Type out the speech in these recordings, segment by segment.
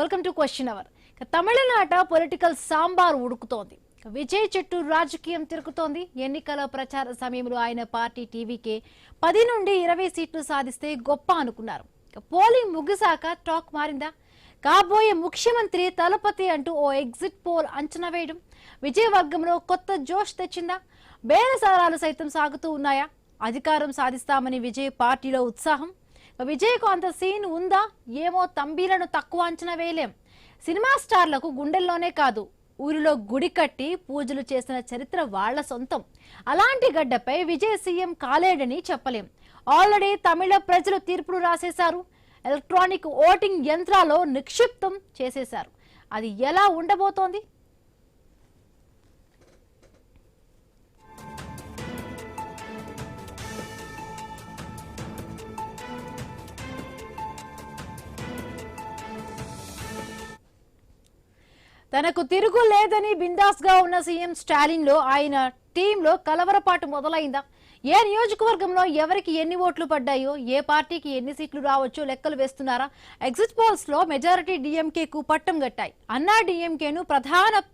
Welcome to question hour. తమిళనాట political sambar ఉడుకుతోంది. విజయ్ చెట్టు రాజకీయం తిరుగుతోంది. ఎన్నికల ప్రచార సమయంలో ఆయన పార్టీ టీవీకే 10 నుండి 20 సీట్లు సాధిస్తే గొప్ప అనుకున్నారు. పోలింగ్ ముగిసాక టాక్ మారిందా? కాబోయే ముఖ్యమంత్రి తలపతి అంటూ ఓ ఎగ్జిట్ పోల్ అంచనా వేయడం విజయవర్గంలో కొత్త జోష్ తెచ్చిందా? బేరసారాలు సైతం సాగుతూ ఉన్నాయా? అధికారం సాధిస్తామని విజయ్ పార్టీలో ఉత్సాహం. విజయ్కు అంత సీన్ ఉందా? ఏమో, తంబీలను తక్కువ అంచనా వేయలేం. సినిమా స్టార్లకు గుండెల్లోనే కాదు, ఊరిలో గుడి కట్టి పూజలు చేసిన చరిత్ర వాళ్ల సొంతం. అలాంటి గడ్డపై విజయ్ సీఎం కాలేడని చెప్పలేం. ఆల్రెడీ తమిళ ప్రజలు తీర్పులు రాసేశారు. ఎలక్ట్రానిక్ ఓటింగ్ యంత్రాల్లో నిక్షిప్తం చేసేశారు. అది ఎలా ఉండబోతోంది? తనకు తిరుగు లేదని బిందాస్ గా ఉన్న సీఎం స్టాలిన్ లో ఆయన టీంలో కలవరపాటు మొదలైందా? ఏ నియోజకవర్గంలో ఎవరికి ఎన్ని ఓట్లు పడ్డాయో, ఏ పార్టీకి ఎన్ని సీట్లు రావచ్చో లెక్కలు వేస్తున్నారా? ఎగ్జిట్ పోల్స్ లో మెజారిటీ డీఎంకేకు పట్టం గట్టాయి. అన్నా డీఎంకేను ప్రధాన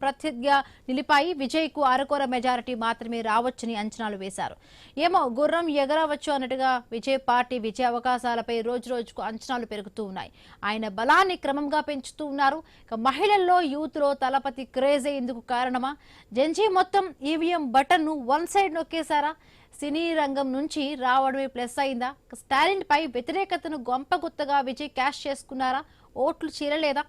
ప్రత్యర్థిగా నిలిపాయి. విజయ్ కు అరకొర మెజారిటీ మాత్రమే రావచ్చని అంచనాలు వేశారు. ఏమో, గుర్రం ఎగరవచ్చు అన్నట్టుగా విజయ్ పార్టీ విజయ అవకాశాలపై రోజు రోజుకు అంచనాలు పెరుగుతూ ఉన్నాయి. ఆయన బలాన్ని క్రమంగా పెంచుతూ ఉన్నారు. మహిళల్లో, యూత్ లో తలపతి క్రేజే ఇందుకు కారణమా? జంజీ మొత్తం ఈవీఎం బటన్ ను వన్ సైడ్ నొక్కేశారా? సినీ రంగం నుంచి రావడమే ప్లస్ అయిందా? స్టాలిన్ పై వ్యతిరేకతను గొంపగుత్తగా విజయ్ క్యాష్ చేసుకున్నారా? ఓట్లు చీరలేదా?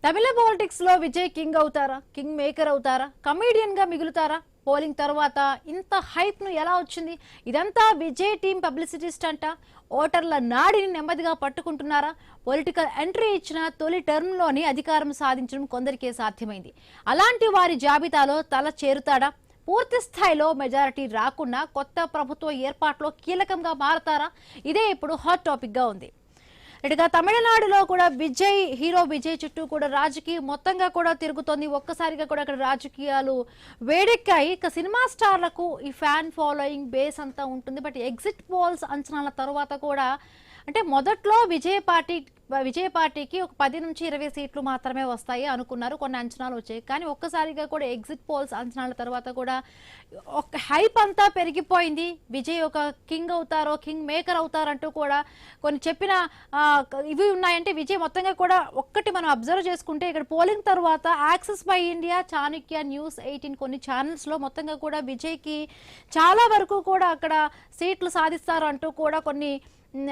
తమిళ పాలిటిక్స్ లో విజయ్ కింగ్ అవుతారా? కింగ్ మేకర్ అవుతారా? కమేడియన్ గా మిగులుతారా? పోలింగ్ తర్వాత ఇంత హైప్ ను ఎలా వచ్చింది? ఇదంతా విజయ్ టీం పబ్లిసిటీస్ట్ అంట. ఓటర్ల నాడిని నెమ్మదిగా పట్టుకుంటున్నారా? పొలిటికల్ ఎంట్రీ ఇచ్చిన తొలి టర్మ్ లోని అధికారం సాధించడం కొందరికే సాధ్యమైంది. అలాంటి వారి జాబితాలో తల చేరుతాడా? పూర్తి స్థాయిలో మెజారిటీ రాకున్నా కొత్త ప్రభుత్వ ఏర్పాట్లో కీలకంగా మారతారా? ఇదే ఇప్పుడు హాట్ టాపిక్ గా ఉంది. ఇటుగా తమిళనాడులో కూడా హీరో విజయ్ చుట్టూ కూడా రాజకీయం మొత్తంగా కూడా తిరుగుతోంది. ఒక్కసారిగా కూడా అక్కడ రాజకీయాలు వేడెక్కాయి. ఇక సినిమా స్టార్లకు ఈ ఫ్యాన్ ఫాలోయింగ్ బేస్ అంతా ఉంటుంది. బట్ ఎగ్జిట్ పోల్స్ అంచనాల తర్వాత కూడా, అంటే మొదట్లో విజయ్ పార్టీకి ఒక 10 నుంచి 20 సీట్లు మాత్రమే వస్తాయి అనుకున్నారు. కొన్ని అంచనాలు వచ్చాయి. కానీ ఒక్కసారిగా కూడా ఎగ్జిట్ పోల్స్ అంచనాల తర్వాత కూడా ఒక హైప్ అంతా పెరిగిపోయింది. విజయ్ ఒక కింగ్ అవుతారో, కింగ్ మేకర్ అవుతారంటూ కూడా కొన్ని చెప్పిన ఇవి ఉన్నాయంటే విజయ్ మొత్తంగా కూడా ఒక్కటి మనం అబ్జర్వ్ చేసుకుంటే, ఇక్కడ పోలింగ్ తర్వాత access by India, Chanakya, news 18 కొన్ని ఛానల్స్ లో మొత్తంగా కూడా విజయ్కి చాలా వరకు కూడా అక్కడ సీట్లు సాధిస్తారు అంటూ కూడా కొన్ని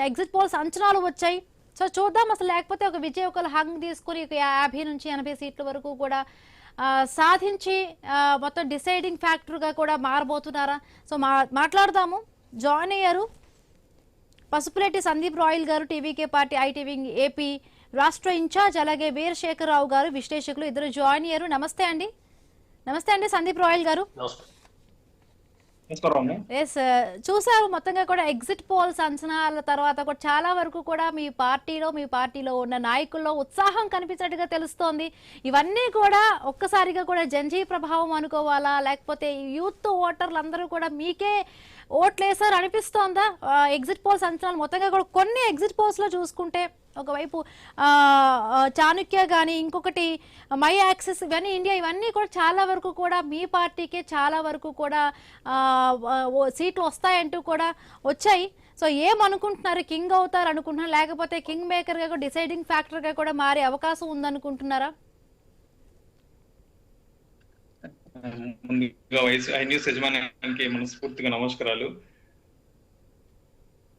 ఎగ్జిట్ పోల్స్ అంచనాలు వచ్చాయి. సో చూద్దాం అసలు, లేకపోతే ఒక విజయ్ ఒక హంగ్ తీసుకుని 50 నుంచి 80 సీట్ల వరకు కూడా సాధించి మొత్తం డిసైడింగ్ ఫ్యాక్టర్గా కూడా మారబోతున్నారా? సో మాట్లాడదాము. జాయిన్ అయ్యారు పసుపులేటి సందీప్ రాయల్ గారు, టీవీకే పార్టీ ఐటీవీ ఏపీ రాష్ట్ర ఇన్ఛార్జ్, అలాగే వీరశేఖర్ రావు గారు విశ్లేషకులు, ఇద్దరు జాయిన్ అయ్యారు. నమస్తే అండి. నమస్తే అండి సందీప్ రాయల్ గారు. చూసారు మొత్తంగా కూడా ఎగ్జిట్ పోల్స్ అంచనాల తర్వాత కూడా చాలా వరకు కూడా మీ పార్టీలో ఉన్న నాయకుల్లో ఉత్సాహం కనిపించినట్టుగా తెలుస్తోంది. ఇవన్నీ కూడా ఒక్కసారిగా కూడా జంజీ ప్రభావం అనుకోవాలా, లేకపోతే యూత్ ఓటర్లు అందరూ కూడా మీకే ఓట్లేసారు అనిపిస్తోందా? ఎగ్జిట్ పోల్స్ అంచనాలు మొత్తంగా కూడా కొన్ని ఎగ్జిట్ పోల్స్ లో చూసుకుంటే ఒకవైపు చాణక్య కానీ, ఇంకొకటి మై యాక్సెస్, ఇవన్నీ ఇండియా, ఇవన్నీ కూడా చాలా వరకు కూడా మీ పార్టీకే చాలా వరకు కూడా సీట్లు వస్తాయంటూ కూడా వచ్చాయి. సో ఏమనుకుంటున్నారు? కింగ్ అవుతారు అనుకుంటున్నారు, లేకపోతే కింగ్ మేకర్ గా డిసైడింగ్ ఫ్యాక్టర్ గా కూడా మారే అవకాశం ఉందనుకుంటున్నారా? ముందుగా ఐ న్యూస్ యజమానికి మనస్ఫూర్తిగా నమస్కారాలు.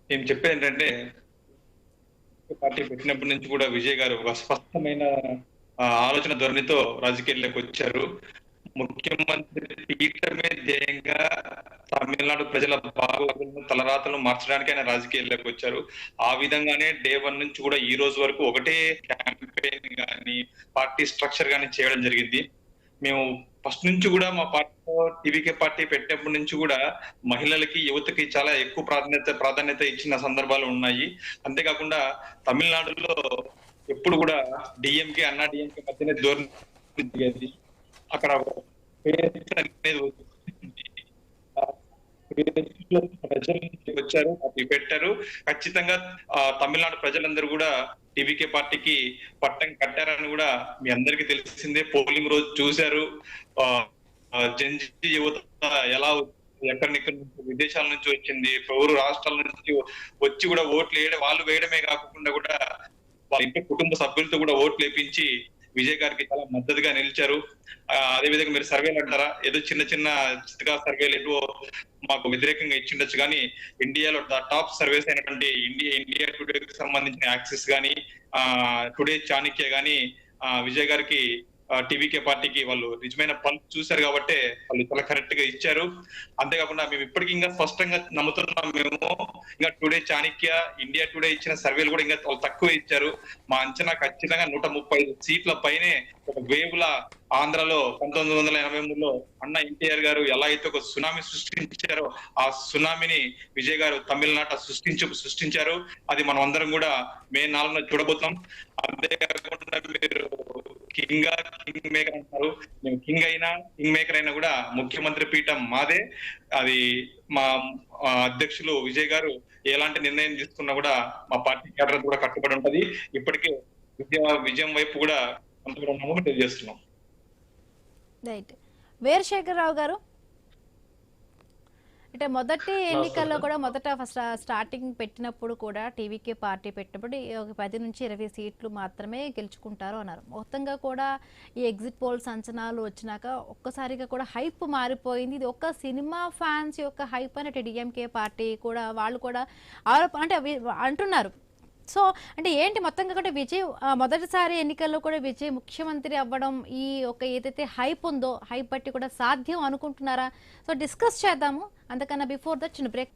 నేను చెప్పేది ఏంటంటే, పార్టీ పెట్టినప్పటి నుంచి కూడా విజయ్ గారు ఒక స్పష్టమైన ఆలోచన ధోరణితో రాజకీయాల్లోకి వచ్చారు. ముఖ్యమంత్రి పీఠమే ధ్యేయంగా తమిళనాడు ప్రజల బాగోగులను తలరాతలను మార్చడానికి ఆయన రాజకీయాల్లోకి వచ్చారు. ఆ విధంగానే డే 1 నుంచి కూడా ఈ రోజు వరకు ఒకటే క్యాంపెయిన్ గాని, పార్టీ స్ట్రక్చర్ గాని చేయడం జరిగింది. మేము ఫస్ట్ నుంచి కూడా మా పార్టీలో టీవీకే పార్టీ పెట్టినప్పటి నుంచి కూడా మహిళలకి, యువతకి చాలా ఎక్కువ ప్రాధాన్యత ఇచ్చిన సందర్భాలు ఉన్నాయి. అంతేకాకుండా తమిళనాడులో ఎప్పుడు కూడా డిఎంకే, అన్నా డిఎంకే మధ్యనే ధోరణి అక్కడ అనేది ప్రజలు వచ్చారు, అది పెట్టారు. ఖచ్చితంగా తమిళనాడు ప్రజలందరూ కూడా టీవీకే పార్టీకి పట్టం కట్టారని కూడా మీ అందరికీ తెలిసిందే. పోలింగ్ రోజు చూశారు. జంజీ యువత ఎలా ఎక్కడినిక్కడి నుంచి విదేశాల నుంచి వచ్చింది, పౌరు రాష్ట్రాల నుంచి వచ్చి కూడా ఓట్లు వాళ్ళు వేయడమే కాకుండా కూడా వాళ్ళ ఇంటి కుటుంబ సభ్యులతో కూడా ఓట్లు వేయించి విజయ్ గారికి చాలా మద్దతుగా నిలిచారు. అదే విధంగా మీరు సర్వేలు అంటారా, ఏదో చిన్న చిన్న చిత్తగా సర్వేలు ఎటువో మాకు వ్యతిరేకంగా ఇచ్చిండొచ్చు, కానీ ఇండియాలో టాప్ సర్వేస్ అయినటువంటి ఇండియా టుడేకి సంబంధించిన యాక్సిస్ గానీ, టుడే చాణక్య గానీ విజయ్ గారికి టీవీకే పార్టీకి వాళ్ళు నిజమైన పల్స్ చూశారు కాబట్టి వాళ్ళు చాలా కరెక్ట్ గా ఇచ్చారు. అంతేకాకుండా మేము ఇప్పటికీ ఇంకా స్పష్టంగా నమ్ముతున్నాం. మేము ఇంకా టుడే చాణక్య, ఇండియా టుడే ఇచ్చిన సర్వేలు కూడా ఇంకా తక్కువ ఇచ్చారు. మా అంచనా ఖచ్చితంగా 135 సీట్ల పైనే ఒక వేవ్ల ఆంధ్రలో 1983లో అన్న ఎన్టీఆర్ గారు ఎలా అయితే ఒక సునామీ సృష్టించారో ఆ సునామీని విజయ్ గారు తమిళనాట సృష్టించారు. అది మనం అందరం కూడా మే 4న చూడబోతున్నాం. అంతేకాకుండా మీరు కింగ్ మేకర్ అంటారు, మేము కింగ్ మేకర్ అయినా కూడా ముఖ్యమంత్రి పీఠం మాదే. అది మా అధ్యక్షులు విజయ్ గారు ఎలాంటి నిర్ణయం తీసుకున్నా కూడా మా పార్టీ కేడర్ కూడా కట్టుబడి ఉంటది. ఇప్పటికే విజయం వైపు కూడా కొంతమంది తెలియజేస్తున్నాం. రైట్. వీరశేఖరరావు గారు, అంటే మొదటి ఎన్నికల్లో కూడా ఫస్ట్ స్టార్టింగ్ పెట్టినప్పుడు కూడా టీవీకే పార్టీ పెట్టినప్పుడు ఒక 10 నుంచి 20 సీట్లు మాత్రమే గెలుచుకుంటారు అన్నారు. మొత్తంగా కూడా ఈ ఎగ్జిట్ పోల్స్ అంచనాలు వచ్చినాక ఒక్కసారిగా కూడా హైప్ మారిపోయింది. ఇది ఒక్క సినిమా ఫ్యాన్స్ యొక్క హైప్ అని డిఎంకే పార్టీ కూడా వాళ్ళు కూడా అంటే అంటున్నారు. సో అంటే ఏంటి మొత్తంగా కూడా విజయ్ మొదటిసారి ఎన్నికల్లో కూడా విజయ్ ముఖ్యమంత్రి అవ్వడం ఈ ఒక ఏదైతే హైప్ ఉందో హైప్ బట్టి కూడా సాధ్యం అనుకుంటున్నారా? సో డిస్కస్ చేద్దాము. అంతకన్నా బిఫోర్ ద చిన్న break.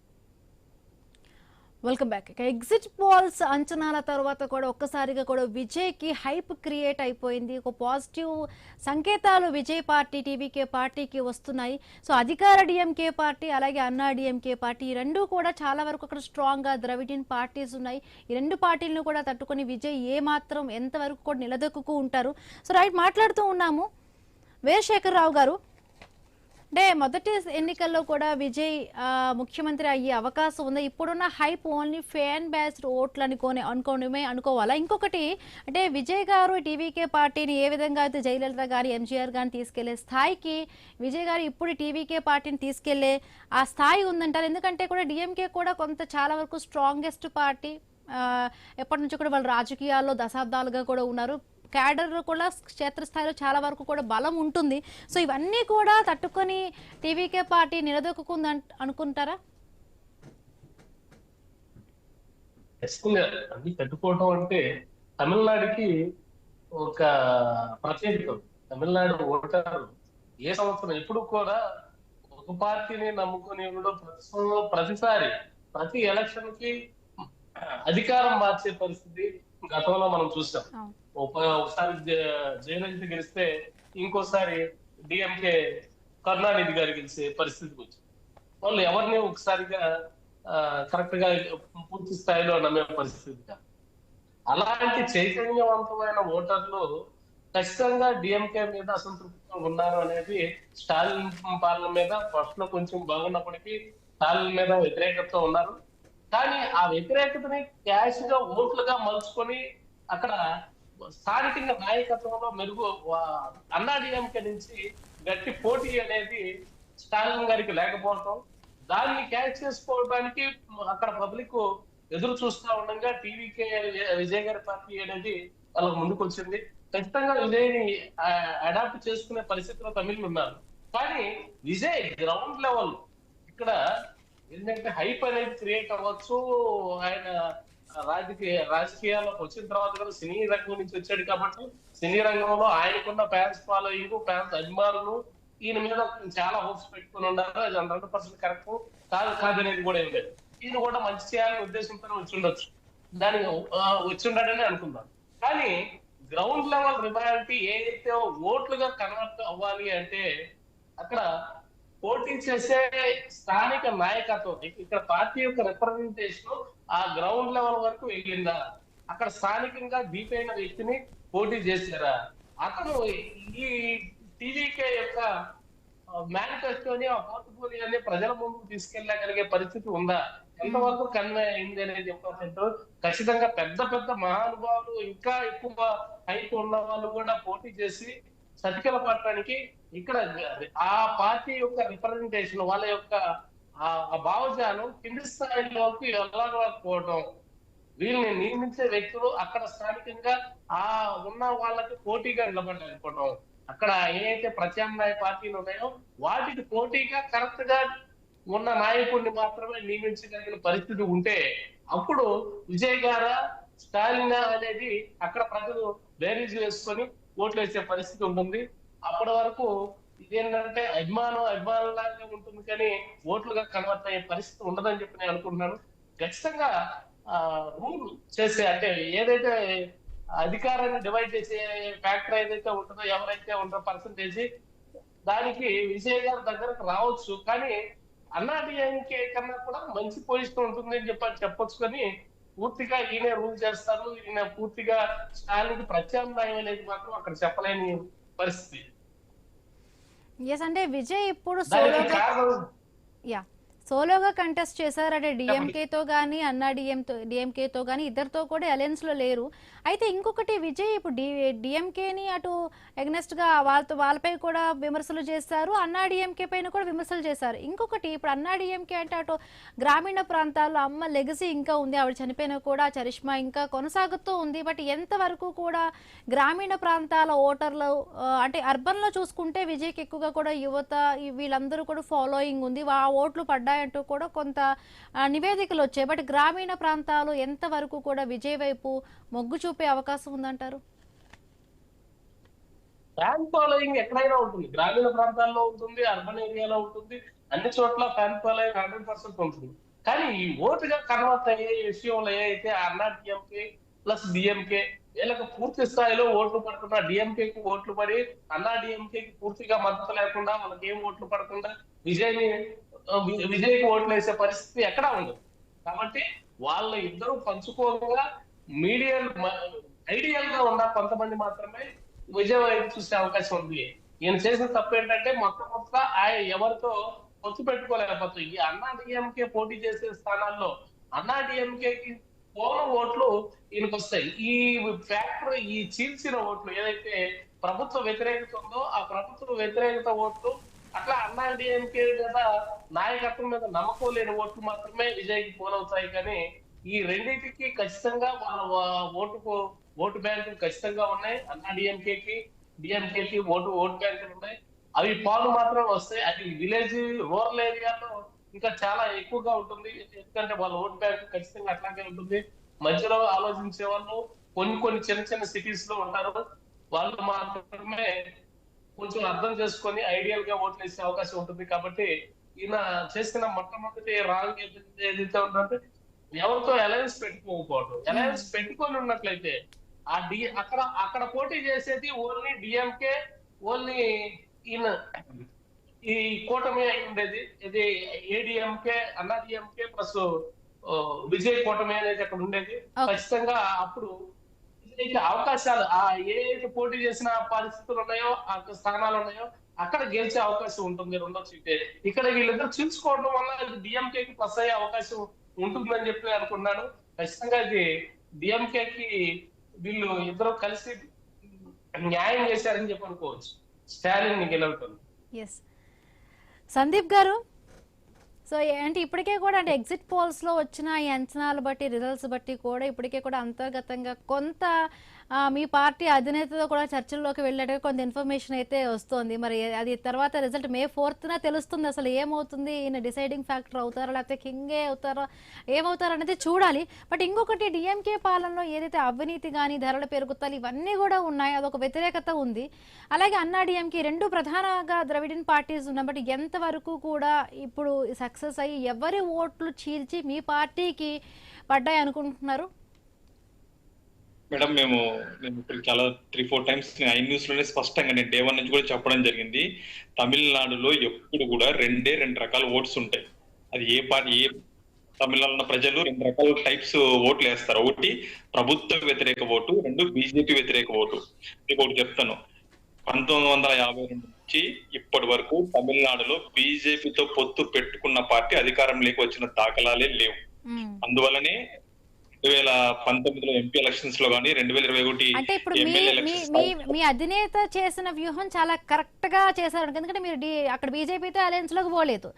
Welcome back. Exit polls అంచనాల తర్వాత కూడా ఒక్కసారిగా కూడా విజయ్కి హైప్ క్రియేట్ అయిపోయింది. ఒక పాజిటివ్ సంకేతాలు విజయ్ పార్టీ టీవీకే పార్టీకి వస్తున్నాయి. సో అధికార డిఎంకే పార్టీ అలాగే అన్నా డిఎంకే పార్టీ ఈ రెండు కూడా చాలా వరకు అక్కడ స్ట్రాంగ్గా ద్రవిడియన్ పార్టీస్ ఉన్నాయి. ఈ రెండు పార్టీలను కూడా తట్టుకొని విజయ్ ఏమాత్రం ఎంతవరకు కూడా నిలదొక్కు ఉంటారు. సో రైట్, మాట్లాడుతూ ఉన్నాము. వీరశేఖరరావు గారు, అంటే మొదటి ఎన్నికల్లో కూడా విజయ్ ముఖ్యమంత్రి అయ్యే అవకాశం ఉంది. ఇప్పుడున్న హైప్ ఓన్లీ ఫ్యాన్ బేస్డ్ ఓట్లు అనుకోవాలా? ఇంకొకటి అంటే విజయ్ గారు టీవీకే పార్టీని ఏ విధంగా అయితే జయలలిత గారి, ఎంజీఆర్ గారిని తీసుకెళ్లే స్థాయికి విజయ్ గారు ఇప్పుడు టీవీకే పార్టీని తీసుకెళ్లే ఆ స్థాయి ఉందంటారు. ఎందుకంటే కూడా డిఎంకే కూడా చాలా వరకు స్ట్రాంగెస్ట్ పార్టీ. ఎప్పటి నుంచి కూడా వాళ్ళు రాజకీయాల్లో దశాబ్దాలుగా కూడా ఉన్నారు. క్యాడర్ కూడా క్షేత్రస్థాయిలో చాలా వరకు కూడా బలం ఉంటుంది. సో ఇవన్నీ కూడా తట్టుకొని టీవీకే పార్టీ నిలదొక్కుంది అనుకుంటారా? అన్ని తట్టుకోవటం అంటే తమిళనాడుకి ఒక ప్రత్యేకత. తమిళనాడు ఓటర్ ఏ సంవత్సరం ఎప్పుడు కూడా ఒక పార్టీని నమ్ముకొని ప్రతిసారి ప్రతి ఎలక్షన్ కి అధికారం మార్చే పరిస్థితి గతంలో మనం చూసాం. ఒకసారి జయలలిత గెలిస్తే ఇంకోసారి డిఎంకే కరుణానిధి గారు గెలిచే పరిస్థితికి వచ్చింది. వాళ్ళు ఎవరిని ఒకసారిగా కరెక్ట్ గా పూర్తి స్థాయిలో నమ్మే పరిస్థితి కాదు. అలాంటి చైతన్యవంతమైన ఓటర్లు ఖచ్చితంగా డిఎంకే మీద అసంతృప్తిగా ఉన్నారు అనేది స్టాలిన్ పాలన మీద ఫస్ట్ లో కొంచెం బాగున్నప్పటికీ స్టాలిన్ మీద వ్యతిరేకతతో ఉన్నారు. కానీ ఆ వ్యతిరేకతని క్యాష్ గా ఓట్లుగా మలుచుకొని అక్కడ స్థానికంగా నాయకత్వంలో మెరుగు అన్నా డిఎంకే నుంచి గట్టి పోటీ అనేది స్టాలిన్ గారికి లేకపోవడం, దాన్ని క్యాచ్ చేసుకోవడానికి అక్కడ పబ్లిక్ ఎదురు చూస్తా ఉండగా టీవీకే విజయ్ గారి పార్టీ అనేది వాళ్ళకి ముందుకు వచ్చింది. ఖచ్చితంగా విజయ్ని అడాప్ట్ చేసుకునే పరిస్థితిలో తమిళులు ఉన్నారు. కానీ విజయ్ గ్రౌండ్ లెవెల్ ఇక్కడ ఏంటంటే హైప్ అనేది క్రియేట్ అవ్వచ్చు. ఆయన రాజకీయాల్లోకి వచ్చిన తర్వాత కూడా సినీ రంగం నుంచి వచ్చాడు కాబట్టి సినీ రంగంలో ఆయనకున్న ఫ్యాన్స్ ఫాలోయింగ్, ఫ్యాన్స్ అభిమానులు ఈయన మీద చాలా హోప్స్ పెట్టుకుని ఉన్నారు. అది 100% కరెక్ట్ కాదనేది కూడా ఏం లేదు. ఈయన కూడా మంచి చేయాలనే ఉద్దేశంతో వచ్చి ఉండొచ్చు, దానికి వచ్చి ఉండడని అనుకుందాం. కానీ గ్రౌండ్ లెవెల్ రియాలిటీ ఏదైతే ఓట్లుగా కన్వర్ట్ అవ్వాలి అంటే అక్కడ పోటీ చేసే స్థానిక నాయకత్వం, ఇక్కడ పార్టీ యొక్క రిప్రజెంటేషన్ ఆ గ్రౌండ్ లెవెల్ వరకు వెళ్ళిందా, అక్కడ స్థానికంగా దీపైన వ్యక్తిని పోటీ చేశారా, అతను ఈ టీవీకే యొక్క మేనిఫెస్టోని ఆ పోర్ట్ఫోలియోని ప్రజల ముందుకు తీసుకెళ్ళగలిగే పరిస్థితి ఉందా, ఎంతవరకు కన్వే అయింది అనేది ఇంపార్టెంట్. ఖచ్చితంగా పెద్ద పెద్ద మహానుభావులు ఇంకా ఎక్కువ హైట్ ఉన్న వాళ్ళు కూడా పోటీ చేసి సతికల పట్టడానికి ఇక్కడ ఆ పార్టీ యొక్క రిప్రజెంటేషన్, వాళ్ళ యొక్క ఆ భావజాలం కింది స్థాయిలోకి వెళ్ళకపోవడం, వీళ్ళని నియమించే వ్యక్తులు అక్కడ స్థానికంగా ఆ ఉన్న వాళ్ళకి పోటీగా నిలబడలేకపోవడం, అక్కడ ఏదైతే ప్రత్యామ్నాయ పార్టీలు ఉన్నాయో వాటికి పోటీగా కరెక్ట్ గా ఉన్న నాయకుడిని మాత్రమే నియమించగలిగిన పరిస్థితి ఉంటే అప్పుడు విజయ్ గారా స్టాలిన్ అనేది అక్కడ ప్రజలు బేరీజ్ వేసుకొని ఓట్లు వేసే పరిస్థితి ఉంటుంది. అప్పటి వరకు ఇదేంటంటే అభిమానులాగా ఉంటుంది కానీ ఓట్లుగా కన్వర్ట్ అయ్యే పరిస్థితి ఉండదని చెప్పి నేను అనుకుంటున్నాను. ఖచ్చితంగా రూల్ చేసే అంటే ఏదైతే అధికారాన్ని డివైడ్ చేసే ఫ్యాక్టర్ ఏదైతే ఉంటుందో, ఎవరైతే ఉంటారో పర్సంటేజ్, దానికి విజయ్ గారి దగ్గరకు రావచ్చు. కానీ అన్నాడీఎంకే కన్నా కూడా మంచి పొజిషన్ ఉంటుంది అని చెప్పొచ్చు. కానీ పూర్తిగా ఈయన రూల్ చేస్తారు, ఈయన పూర్తిగా స్టాలిన్ ప్రత్యామ్నాయం అనేది మాత్రం అక్కడ చెప్పలేని పరిస్థితి. అంటే విజయ్ ఇప్పుడు సోలోగా కంటెస్ట్ చేశారు. అంటే డిఎంకేతో కానీ అన్నా డిఎంకేతో కానీ ఇద్దరితో కూడా అలయన్స్ లో లేరు. అయితే ఇంకొకటి విజయ్ ఇప్పుడు డిఎంకేని అటు ఎగ్నెస్ట్ గా వాళ్ళపై కూడా విమర్శలు చేశారు, అన్నా డిఎంకే పైన కూడా విమర్శలు చేశారు. ఇంకొకటి ఇప్పుడు అన్నా డిఎంకే అంటే అటు గ్రామీణ ప్రాంతాల్లో అమ్మ లెగసీ ఇంకా ఉంది, ఆవిడ చనిపోయినా కూడా చరిష్మా ఇంకా కొనసాగుతూ ఉంది. బట్ ఎంతవరకు కూడా గ్రామీణ ప్రాంతాల ఓటర్లు అంటే అర్బన్ లో చూసుకుంటే విజయ్కి ఎక్కువగా కూడా యువత వీళ్ళందరూ కూడా ఫాలోయింగ్ ఉంది, ఆ ఓట్లు పడ్డాయి అంటూ కూడా కొంత నివేదికలు వచ్చాయి. బట్ గ్రామీణ ప్రాంతాలు ఎంతవరకు కూడా విజయ్ వైపు మొగ్గు చూపే అవకాశం ఉందంటారు? ఫ్యాన్ ఫాలోయింగ్ ఎక్కడైనా ఉంటుంది, గ్రామీణ ప్రాంతాల్లో ఉంటుంది, అర్బన్ ఏరియాలో ఉంటుంది, అన్ని చోట్ల ఫ్యాన్ ఫాలోయింగ్ 100% ఉంటుంది. కానీ ఈ ఓటుగా కన్వర్ట్ అయ్యే విషయంలో ఏదైతే అన్నా డిఎంకే ప్లస్ డిఎంకే వీళ్ళకి పూర్తి స్థాయిలో ఓట్లు పడుతున్నా, డిఎంకేకి ఓట్లు పడి అన్నా డిఎంకేకి పూర్తిగా మద్దతు లేకుండా వాళ్ళకి ఏం ఓట్లు పడకుండా విజయ్కి ఓట్లు వేసే పరిస్థితి ఎక్కడా ఉండదు. కాబట్టి వాళ్ళ ఇద్దరు పంచుకోగా ఐడియల్ గా ఉన్న కొంతమంది మాత్రమే విజయ్ వైపు చూసే అవకాశం ఉంది. ఈయన చేసిన తప్పు ఏంటంటే మొత్తం ఆయన ఎవరితో పొత్తు పెట్టుకోలేకపోతే ఈ అన్నా డిఎంకే పోటీ చేసే స్థానాల్లో అన్నా డిఎంకేకి పోల ఓట్లు ఈయనకు వస్తాయి. ఈ ఫ్యాక్టర్ ఈ చీల్చిన ఓట్లు ఏదైతే ప్రభుత్వ వ్యతిరేకత ఉందో ఆ ప్రభుత్వ వ్యతిరేకత ఓట్లు అట్లా అన్నా డిఎంకే మీద నాయకత్వం మీద నమ్మకం లేని ఓట్లు మాత్రమే విజయ్కి పోలవుతాయి. కానీ ఈ రెండింటికి ఖచ్చితంగా వాళ్ళ ఓటు బ్యాంకులు ఖచ్చితంగా ఉన్నాయి. అన్నా డిఎంకేకి ఓటు బ్యాంకులు ఉన్నాయి, అవి పాలు మాత్రం వస్తాయి. అది విలేజ్ రూరల్ ఏరియాలో ఇంకా చాలా ఎక్కువగా ఉంటుంది, ఎందుకంటే వాళ్ళ ఓటు బ్యాంక్ ఖచ్చితంగా అట్లాగే ఉంటుంది. మధ్యలో ఆలోచించే వాళ్ళు కొన్ని చిన్న సిటీస్ లో ఉంటారు, వాళ్ళు మాత్రమే కొంచెం అర్థం చేసుకొని ఐడియల్ గా ఓట్లు వేసే అవకాశం ఉంటుంది. కాబట్టి ఈయన చేసిన మొట్టమొదటి రాంగ్ ఏదైతే ఉంటుందంటే ఎవరితో అలయన్స్ పెట్టుకోకపోవడం. అలయన్స్ పెట్టుకొని ఉన్నట్లయితే అక్కడ పోటీ చేసేది ఓన్లీ డిఎంకే, ఓన్లీ ఈయన ఈ కూటమి అయి ఉండేది. ఇది ఏడిఎంకే అన్నా డిఎంకే ప్లస్ విజయ్ కూటమి అనేది అక్కడ ఉండేది. ఖచ్చితంగా అప్పుడు అవకాశాలు ఏదైతే పోటీ చేసిన పరిస్థితులు ఉన్నాయో ఆ స్థానాలు ఉన్నాయో అక్కడ గెలిచే అవకాశం ఉంటుంది రెండో సీటే. ఇక్కడ వీళ్ళిద్దరు చీల్చుకోవడం వల్ల డిఎంకేకి ప్లస్ అయ్యే అవకాశం ఉంటుందని చెప్పి అనుకున్నాను. ఖచ్చితంగా ఇది డిఎంకేకి వీళ్ళు ఇద్దరు కలిసి న్యాయం చేశారని చెప్పి అనుకోవచ్చు స్టాలిన్ గెలవటం. సందీప్ గారు, సో అంటే ఇప్పటికే కూడా అంటే ఎగ్జిట్ పోల్స్లో వచ్చిన ఈ అంచనాలు బట్టి రిజల్ట్స్ బట్టి కూడా ఇప్పటికే కూడా అంతర్గతంగా కొంత మీ పార్టీ అధినేతతో కూడా చర్చల్లోకి వెళ్ళేట్టుగా కొంత ఇన్ఫర్మేషన్ అయితే వస్తోంది. మరి అది తర్వాత రిజల్ట్ May 4th తెలుస్తుంది. అసలు ఏమవుతుంది, ఈయన డిసైడింగ్ ఫ్యాక్టర్ అవుతారా లేకపోతే కింగే అవుతారా, ఏమవుతారు అనేది చూడాలి. బట్ ఇంకొకటి, డిఎంకే పాలనలో ఏదైతే అవినీతి కానీ, ధరల పెరుగుతాలు ఇవన్నీ కూడా ఉన్నాయి, అదొక వ్యతిరేకత ఉంది. అలాగే అన్నా డిఎంకే రెండు ప్రధానంగా ద్రవిడియన్ పార్టీస్ ఉన్నాయి. బట్ ఎంతవరకు కూడా ఇప్పుడు సక్సెస్ అయ్యి ఎవరి ఓట్లు చీల్చి మీ పార్టీకి పడ్డాయి అనుకుంటున్నారు? మేడం, నేను ఇప్పుడు చాలా 3-4 టైమ్స్ ఐ న్యూస్ లోనే స్పష్టంగా నేను Day 1 నుంచి కూడా చెప్పడం జరిగింది. తమిళనాడులో ఎప్పుడు కూడా రెండు రకాల ఓట్స్ ఉంటాయి. అది ఏ పార్టీ, ఏ తమిళనాడు ప్రజలు 2 రకాల టైప్స్ ఓట్లు వేస్తారు. ఒకటి ప్రభుత్వ వ్యతిరేక ఓటు, 2 బీజేపీ వ్యతిరేక ఓటు. మీకు ఒకటి చెప్తాను, 1952 నుంచి ఇప్పటి వరకు తమిళనాడులో బీజేపీతో పొత్తు పెట్టుకున్న పార్టీ అధికారంలోకి వచ్చిన దాఖలాలే లేవు. అందువల్లనే 2019లో ఎంపీ ఎలక్షన్స్ లో కానీ 2021 అంటే ఇప్పుడు ఎమ్మెల్యే ఎలక్షన్స్ మీ అధినేత చేసిన వ్యూహం చాలా కరెక్ట్ గా చేశారు. ఎందుకంటే మీరు అక్కడ బీజేపీతో అలయన్స్ లోకి పోలేదు,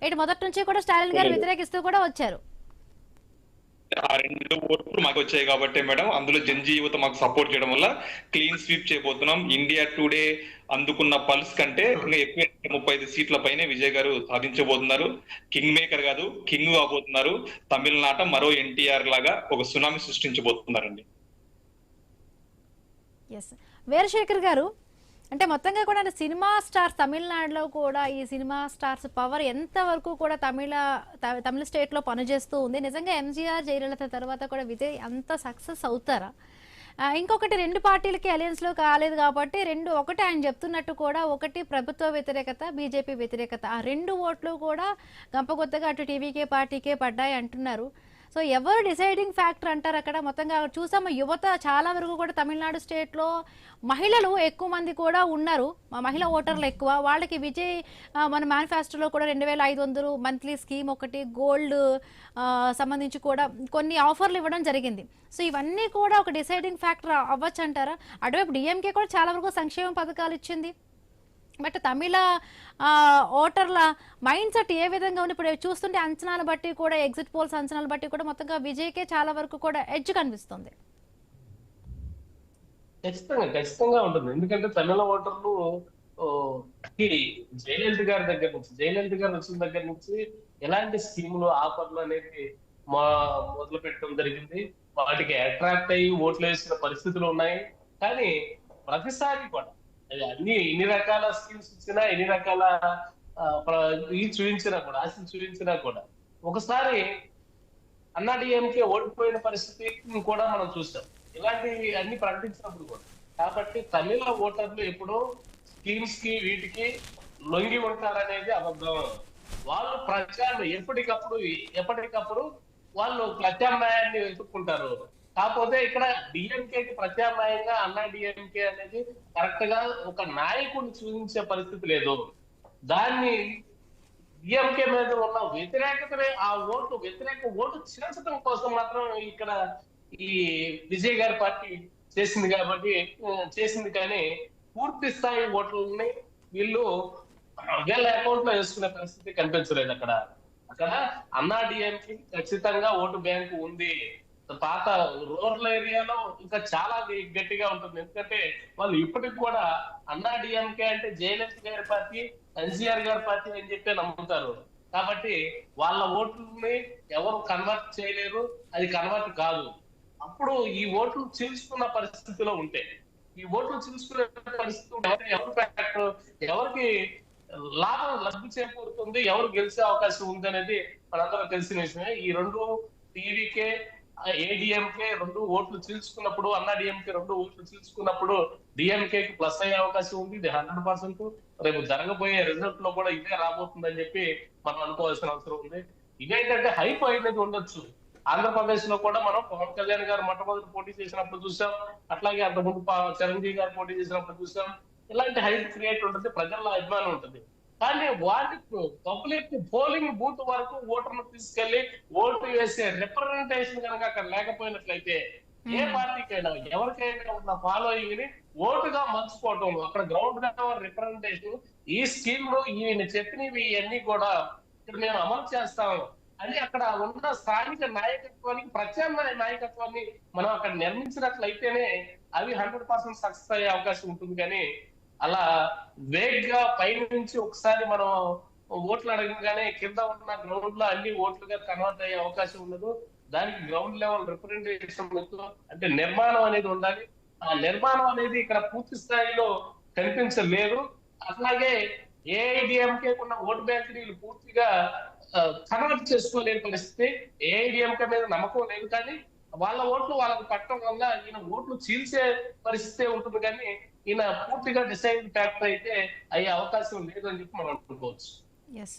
ఇటు మొదటి నుంచి కూడా స్టాలిన్ గారు వ్యతిరేకిస్తూ కూడా వచ్చారు. ఆ 2 ఓట్లు మాకు వచ్చాయి కాబట్టి మేడం, అందులో జంజీ యువత మాకు సపోర్ట్ చేయడం వల్ల క్లీన్ స్వీప్ చేయబోతున్నాం. ఇండియా టుడే అందుకున్న పల్స్ కంటే ఇంకా ఎక్కువ 35 సీట్ల పైనే విజయ్ గారు సాధించబోతున్నారు. కింగ్ మేకర్ కాదు, కింగ్ కాబోతున్నారు. తమిళనాట మరో ఎన్టీఆర్ లాగా ఒక సునామీ సృష్టించబోతున్నారండి. ఎస్, వీరశేఖర్ గారు, అంటే మొత్తంగా కూడా సినిమా స్టార్స్ తమిళనాడులో కూడా ఈ సినిమా స్టార్స్ పవర్ ఎంతవరకు కూడా తమిళ స్టేట్లో పనిచేస్తూ ఉంది? నిజంగా ఎంజీఆర్, జయలలిత తర్వాత కూడా విజయ్ అంత సక్సెస్ అవుతారా? ఇంకొకటి, 2 పార్టీలకి అలయన్స్లో కాలేదు కాబట్టి ఒకటి ఆయన చెప్తున్నట్టు కూడా, ఒకటి ప్రభుత్వ వ్యతిరేకత, బీజేపీ వ్యతిరేకత, ఆ 2 ఓట్లు కూడా గంపగొత్తగా అటు టీవీకే పార్టీకే పడ్డాయి అంటున్నారు. సో ఎవరు డిసైడింగ్ ఫ్యాక్టర్ అంటారు అక్కడ? మొత్తంగా చూసాము, యువత చాలా వరకు కూడా తమిళనాడు స్టేట్లో మహిళలు ఎక్కువ మంది కూడా ఉన్నారు, మహిళా ఓటర్లు ఎక్కువ. వాళ్ళకి విజయ్ మన మేనిఫెస్టోలో కూడా 2500 మంత్లీ స్కీమ్, ఒకటి గోల్డ్ సంబంధించి కూడా కొన్ని ఆఫర్లు ఇవ్వడం జరిగింది. సో ఇవన్నీ కూడా ఒక డిసైడింగ్ ఫ్యాక్టర్ అవ్వచ్చు అంటారా? అటువైపు డిఎంకే కూడా చాలా వరకు సంక్షేమ పథకాలు ఇచ్చింది. బట్ తమిళ ఓటర్ల మైండ్ సెట్ ఏ విధంగా ఉంది? ఇప్పుడు చూస్తుంటే అంచనాలు బట్టి కూడా, ఎగ్జిట్ పోల్స్ అంచనాలు బట్టి కూడా మొత్తంగా విజయ్కే చాలా వరకు కూడా ఎడ్జ్ కనిపిస్తుంది. ఖచ్చితంగా ఉంటుంది. ఎందుకంటే తమిళ ఓటర్లు జయలలిత గారి దగ్గర నుంచి, జయలలిత గారు వచ్చిన దగ్గర నుంచి ఎలాంటి స్కీములు, ఆఫర్లు అనేది మొదలు పెట్టడం జరిగింది. వాటికి అట్రాక్ట్ అయ్యి ఓట్లు వేసిన పరిస్థితులు ఉన్నాయి. కానీ ప్రతిసారి కూడా ఇన్ని రకాల స్కీమ్స్ ఇచ్చినా, ఎన్ని రకాల చూపించినా కూడా, ఆశలు చూపించినా కూడా ఒకసారి అన్నా డిఎంకే ఓడిపోయిన పరిస్థితి కూడా మనం చూస్తాం, ఇలాంటి అన్ని ప్రకటించినప్పుడు కూడా. కాబట్టి తమిళ ఓటర్లు ఎప్పుడూ స్కీమ్స్ కి వీటికి లొంగి ఉంటారనేది అబద్ధం. వాళ్ళు ఎప్పటికప్పుడు వాళ్ళు ప్రత్యామ్నాయాన్ని వెతుక్కుంటారు. కాకపోతే ఇక్కడ డిఎంకేకి ప్రత్యామ్నాయంగా అన్నా డిఎంకే అనేది కరెక్ట్ గా ఒక నాయకుడిని చూపించే పరిస్థితి లేదు. దాన్ని డిఎంకే మీద ఉన్న వ్యతిరేకతనే, ఆ వ్యతిరేక ఓటు చేర్చడం కోసం మాత్రం ఇక్కడ ఈ విజయ్ గారి పార్టీ చేసింది కానీ పూర్తి స్థాయి ఓట్లని వీళ్ళ అకౌంట్ లో వేసుకునే పరిస్థితి కనిపించలేదు. అక్కడ అన్నా డిఎంకే ఖచ్చితంగా ఓటు బ్యాంకు ఉంది. పాత రూరల్ ఏరియాలో ఇంకా చాలా గట్టిగా ఉంటుంది. ఎందుకంటే వాళ్ళు ఇప్పటికి కూడా అన్నా డిఎంకే అంటే జయలలిత గారి పార్టీ, ఎన్టీఆర్ గారి పార్టీ అని చెప్పి నమ్ముతారు. కాబట్టి వాళ్ళ ఓట్లని ఎవరు కన్వర్ట్ చేయలేరు, అది కన్వర్ట్ కాదు. అప్పుడు ఈ ఓట్లు చీల్చుకున్న పరిస్థితిలో ఉంటే, ఈ ఓట్లు చీల్చుకునే పరిస్థితి ఎవరికి లబ్ధి చేకూరుతుంది, ఎవరు గెలిచే అవకాశం ఉంది అనేది మనందరూ తెలిసిన విషయమే. ఈ 2 టీవీకే, ఏడిఎంకే 2 ఓట్లు చీల్చుకున్నప్పుడు, అన్నా డిఎంకే 2 ఓట్లు చీల్చుకున్నప్పుడు డిఎంకేకి ప్లస్ అయ్యే అవకాశం ఉంది. ఇది 100%. రేపు జరగబోయే రిజల్ట్ లో కూడా ఇదే రాబోతుందని చెప్పి మనం అనుకోవాల్సిన అవసరం ఉంది. ఇదేంటంటే హైప్ అయినది ఉండొచ్చు. ఆంధ్రప్రదేశ్ లో కూడా మనం పవన్ కళ్యాణ్ గారు మొట్టమొదటి పోటీ చేసినప్పుడు చూసాం, అట్లాగే అంతకుముందు చిరంజీవి గారు పోటీ చేసినప్పుడు చూసాం. ఇలాంటి హైప్ క్రియేట్ ఉంటుంది, ప్రజల్లో అభిమానం ఉంటుంది. కానీ వాటికి పబ్లిక్ పోలింగ్ బూత్ వరకు ఓటర్ను తీసుకెళ్లి ఓటు వేసే రిప్రజెంటేషన్ కనుక అక్కడ లేకపోయినట్లయితే, ఏ పార్టీకైనా ఎవరికైనా ఉన్న ఫాలోయింగ్ ని ఓటుగా మలుచుకోవటం, అక్కడ గ్రౌండ్ లెవెల్ రిప్రజెంటేషన్, ఈ స్కీమ్ లో ఈయన చెప్పినవి ఇవన్నీ కూడా ఇక్కడ మేము అమలు చేస్తాము అని అక్కడ ఉన్న స్థానిక నాయకత్వానికి, ప్రత్యామ్నాయ నాయకత్వాన్ని మనం అక్కడ నిర్మించినట్లయితేనే అవి 100% సక్సెస్ అయ్యే అవకాశం ఉంటుంది. కానీ అలా వేగ్ గా పైనుంచి ఒకసారి మనం ఓట్లు అడగగానే కింద ఉన్న గ్రౌండ్ లో అన్ని ఓట్లుగా కన్వర్ట్ అయ్యే అవకాశం ఉండదు. దానికి గ్రౌండ్ లెవెల్ రిప్రజెంటేషన్ అంటే నిర్మాణం అనేది ఉండాలి. ఆ నిర్మాణం అనేది ఇక్కడ పూర్తి స్థాయిలో కనిపించలేదు. అట్లాగే ఏఐడిఎంకే ఉన్న ఓటు బ్యాంక్ వీళ్ళు పూర్తిగా కన్వర్ట్ చేసుకోలేని పరిస్థితి. ఏఐడిఎంకే మీద నమ్మకం లేదు, కానీ వాళ్ళ ఓట్లు వాళ్ళకి పట్టడం వల్ల ఈయన ఓట్లు చీల్చే పరిస్థితి ఉంటుంది. కానీ ఈయన పూర్తిగా డిసైడ్ ఫ్యాక్టర్ అయితే అయ్యే అవకాశం లేదు అని చెప్పి మనం అనుకోవచ్చు. ఎస్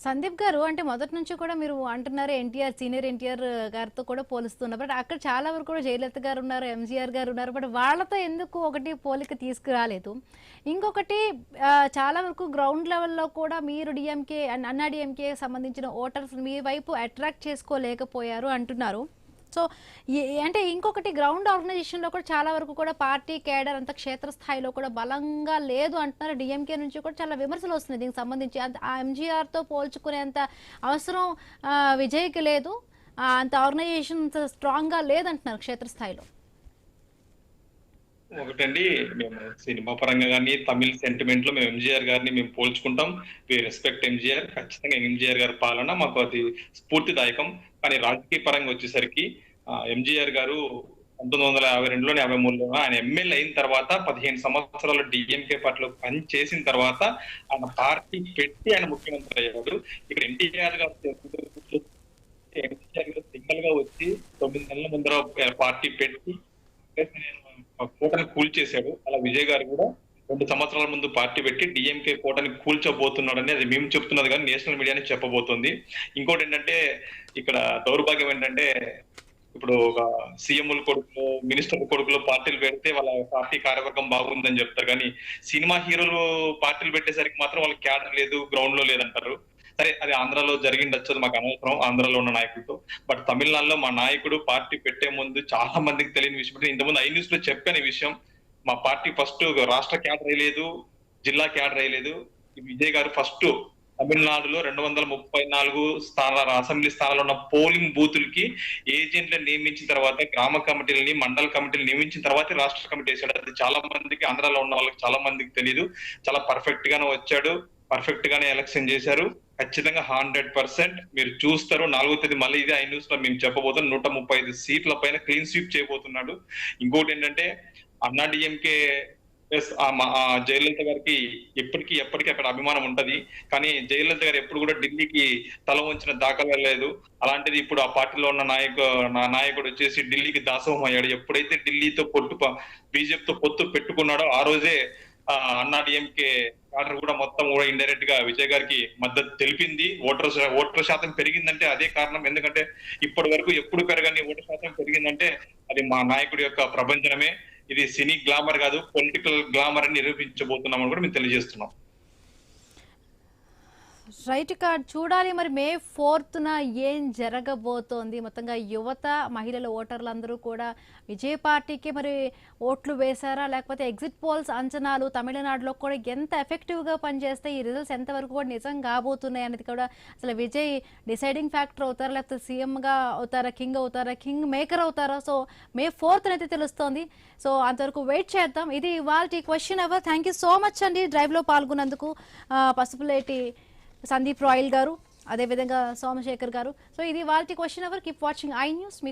సందీప్ గారు, అంటే మొదటి నుంచి కూడా మీరు అంటున్నారు ఎన్టీఆర్, సీనియర్ ఎన్టీఆర్ గారితో కూడా పోలుస్తున్నారు. బట్ అక్కడ చాలా వరకు కూడా జయలలిత గారు ఉన్నారు, ఎంజీఆర్ గారు ఉన్నారు. బట్ వాళ్ళతో ఎందుకు ఒకటి పోలిక తీసుకురాలేదు? ఇంకొకటి చాలా వరకు గ్రౌండ్ లెవెల్లో కూడా మీరు డిఎంకే అన్నా డిఎంకే సంబంధించిన ఓటర్స్ మీ వైపు అట్రాక్ట్ చేసుకోలేకపోయారు అంటున్నారు. సో అంటే ఇంకొకటి గ్రౌండ్ ఆర్గనైజేషన్లో కూడా చాలా వరకు కూడా పార్టీ కేడర్ అంత క్షేత్రస్థాయిలో కూడా బలంగా లేదు అంటున్నారు. డిఎంకే నుంచి కూడా చాలా విమర్శలు వస్తున్నాయి దీనికి సంబంధించి. ఆ ఎంజీఆర్తో పోల్చుకునేంత అవసరం విజయ్కి లేదు, అంత ఆర్గనైజేషన్ స్ట్రాంగ్గా లేదంటున్నారు క్షేత్రస్థాయిలో. ఒకటండి, మేము సినిమా పరంగా కానీ తమిళ సెంటిమెంట్ లో మేము ఎంజీఆర్ గారిని మేము పోల్చుకుంటాం. We respect MGR. ఖచ్చితంగా ఎంజీఆర్ గారి పాలన మాకు అది స్ఫూర్తిదాయకం. కానీ రాజకీయ పరంగా వచ్చేసరికి ఎంజీఆర్ గారు 1952లో 53లో ఆయన ఎమ్మెల్యే అయిన తర్వాత 15 సంవత్సరాలు డిఎంకే పార్టీలో పని చేసిన తర్వాత ఆయన పార్టీ పెట్టి ఆయన ముఖ్యమంత్రి అయ్యాడు. ఇక్కడ ఎన్టీఆర్ గారు సింగల్ గా వచ్చి 9 నెలల ముందర పార్టీ పెట్టి కోటని కూల్చేశాడు. అలా విజయ్ గారు కూడా 2 సంవత్సరాల ముందు పార్టీ పెట్టి డిఎంకే కోటని కూల్చబోతున్నాడని అది మేము చెప్తున్నది కానీ నేషనల్ మీడియాని చెప్పబోతుంది. ఇంకోటి ఏంటంటే ఇక్కడ దౌర్భాగ్యం ఏంటంటే ఇప్పుడు ఒక సీఎంల కొడుకులు, మినిస్టర్ కొడుకులు పార్టీలు పెడితే వాళ్ళ పార్టీ కార్యవర్గం బాగుందని చెప్తారు. కానీ సినిమా హీరోలు పార్టీలు పెట్టేసరికి మాత్రం వాళ్ళకి క్యాడర్ లేదు, గ్రౌండ్ లో లేదంటారు. సరే, అది ఆంధ్రాలో జరిగిండొచ్చు, అది మాకు అనవసరం ఆంధ్రాలో ఉన్న నాయకులతో. బట్ తమిళనాడులో మా నాయకుడు పార్టీ పెట్టే ముందు చాలా మందికి తెలియని విషయం, ఇంతకుముందు ఐ న్యూస్ లో చెప్పాను ఈ విషయం. మా పార్టీ ఫస్ట్ రాష్ట్ర క్యాడర్ అయ్యలేదు, జిల్లా క్యాడర్ అయ్యలేదు. విజయ్ గారు ఫస్ట్ తమిళనాడులో 234 స్థానాల అసెంబ్లీ స్థానాలు ఉన్న పోలింగ్ బూతులకి ఏజెంట్లను నియమించిన తర్వాత, గ్రామ కమిటీలని, మండల కమిటీలు నియమించిన తర్వాత రాష్ట్ర కమిటీ వేశాడు. అది చాలా మందికి, ఆంధ్రాలో ఉన్న వాళ్ళకి చాలా మందికి తెలియదు. చాలా పర్ఫెక్ట్ గానే వచ్చాడు, పర్ఫెక్ట్ గానే ఎలక్షన్ చేశారు. ఖచ్చితంగా 100% మీరు చూస్తారు. 4వ తేదీ మళ్ళీ ఇదే ఐ న్యూస్ లో మేము చెప్పబోతున్నాం. 135 సీట్ల పైన క్లీన్ స్వీప్ చేయబోతున్నాడు. ఇంకోటి ఏంటంటే అన్నా డిఎంకే జయలలిత గారికి ఎప్పటికీ అక్కడ అభిమానం ఉంటది. కానీ జయలలిత గారు ఎప్పుడు కూడా ఢిల్లీకి తల వంచిన దాఖలా లేదు. అలాంటిది ఇప్పుడు ఆ పార్టీలో ఉన్న నాయకుడు వచ్చేసి ఢిల్లీకి దాసోహం అయ్యాడు. ఎప్పుడైతే ఢిల్లీతో బీజేపీతో పొత్తు పెట్టుకున్నాడో ఆ రోజే అన్నా డిఎంకే క్యాడర్ కూడా మొత్తం కూడా ఇండైరెక్ట్ గా విజయ్ గారికి మద్దతు తెలిపింది. ఓటర్ శాతం పెరిగిందంటే అదే కారణం. ఎందుకంటే ఇప్పటి వరకు ఎప్పుడు పెరగని ఓటర్ శాతం పెరిగిందంటే అది మా నాయకుడి యొక్క ప్రపంచమే. ఇది సినీ గ్లామర్ కాదు, పొలిటికల్ గ్లామర్ అని నిరూపించబోతున్నామని కూడా మేము తెలియజేస్తున్నాం. రైట్ కార్డ్ చూడాలి. మరి మే 4న ఏం జరగబోతోంది? మొత్తంగా యువత, మహిళల ఓటర్లందరూ కూడా విజయ పార్టీకి మరి ఓట్లు వేశారా, లేకపోతే ఎగ్జిట్ పోల్స్ అంచనాలు తమిళనాడులో కూడా ఎంత ఎఫెక్టివ్గా పనిచేస్తే ఈ రిజల్ట్స్ ఎంతవరకు కూడా నిజం కాబోతున్నాయి అనేది కూడా, అసలు విజయ్ డిసైడింగ్ ఫ్యాక్టర్ అవుతారా, లేకపోతే సీఎంగా అవుతారా, కింగ్ అవుతారా, కింగ్ మేకర్ అవుతారా? సో మే 4న అయితే తెలుస్తోంది. సో అంతవరకు వెయిట్ చేద్దాం. ఇది ఇవాల్టి question hour. Thank you so much అండి డ్రైవ్లో పాల్గొన్నందుకు పసుపులేటి సందీప్ రాయల్ గారు, అదేవిధంగా సోమశేఖర్ గారు. సో ఇది వాళ్ళ question hour. Keep watching i News. మీకు